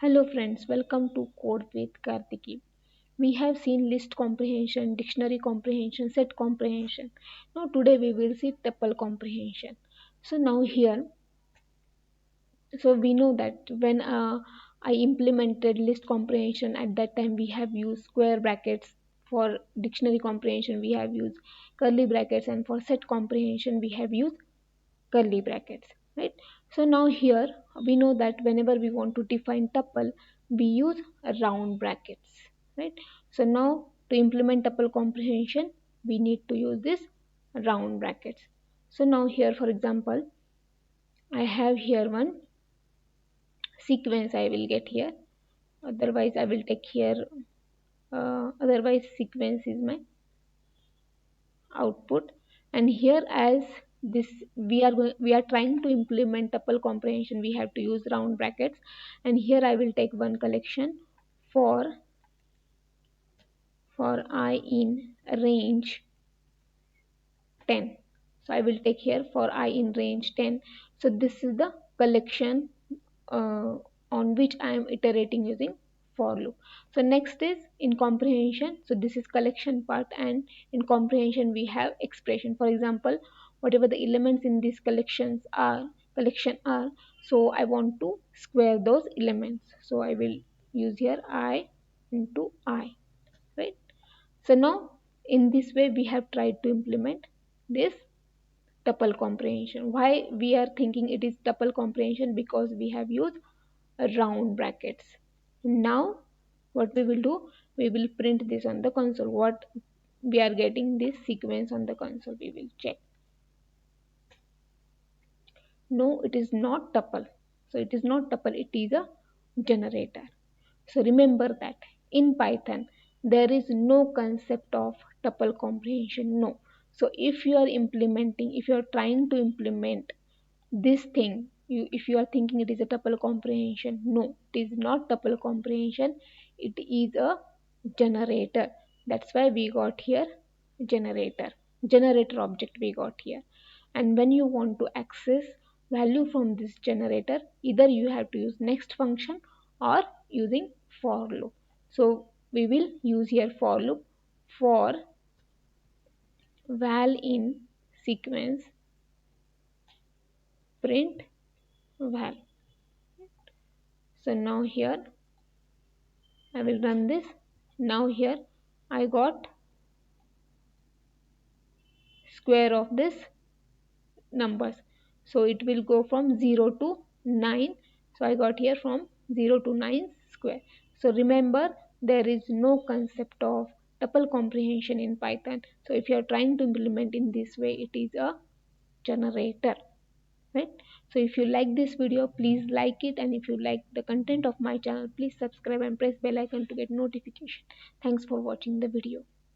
Hello friends, welcome to Code with Kartiki. We have seen list comprehension, dictionary comprehension, set comprehension. Now today we will see tuple comprehension. So now here, so we know that when I implemented list comprehension, at that time we have used square brackets. For dictionary comprehension we have used curly brackets, and for set comprehension we have used curly brackets, right? So now here we know that whenever we want to define tuple, we use round brackets, right? So now to implement tuple comprehension, we need to use this round brackets. So now here, for example, I have here one sequence I will get here. Otherwise I will take here, otherwise sequence is my output. And here, as this we are trying to implement tuple comprehension, we have to use round brackets. And here I will take one collection for I in range 10. So I will take here for I in range 10. So this is the collection uh, on which I am iterating using for loop. So next is in comprehension. So this is collection part, and in comprehension we have expression. For example, whatever the elements in these collection are, so I want to square those elements. So I will use here I into I, right? So now in this way we have tried to implement this tuple comprehension. Why we are thinking it is tuple comprehension? Because we have used round brackets. Now what we will do, we will print this on the console. What we are getting this sequence on the console, we will check. No, it is not tuple. So it is not tuple, it is a generator. So remember that in Python there is no concept of tuple comprehension. No. So if you are implementing, if you are trying to implement this thing, if you are thinking it is a tuple comprehension, no, it is not tuple comprehension, it is a generator. That's why we got here generator object we got here. And when you want to access value from this generator, either you have to use next function or using for loop. So we will use here for loop for val in sequence print val. So now here I will run this. Now here I got square of this numbers. So it will go from 0 to 9. So I got here from 0 to 9 square. So remember, there is no concept of tuple comprehension in Python. So if you are trying to implement in this way, it is a generator, right? So if you like this video, please like it, and if you like the content of my channel, please subscribe and press bell icon to get notification. Thanks for watching the video.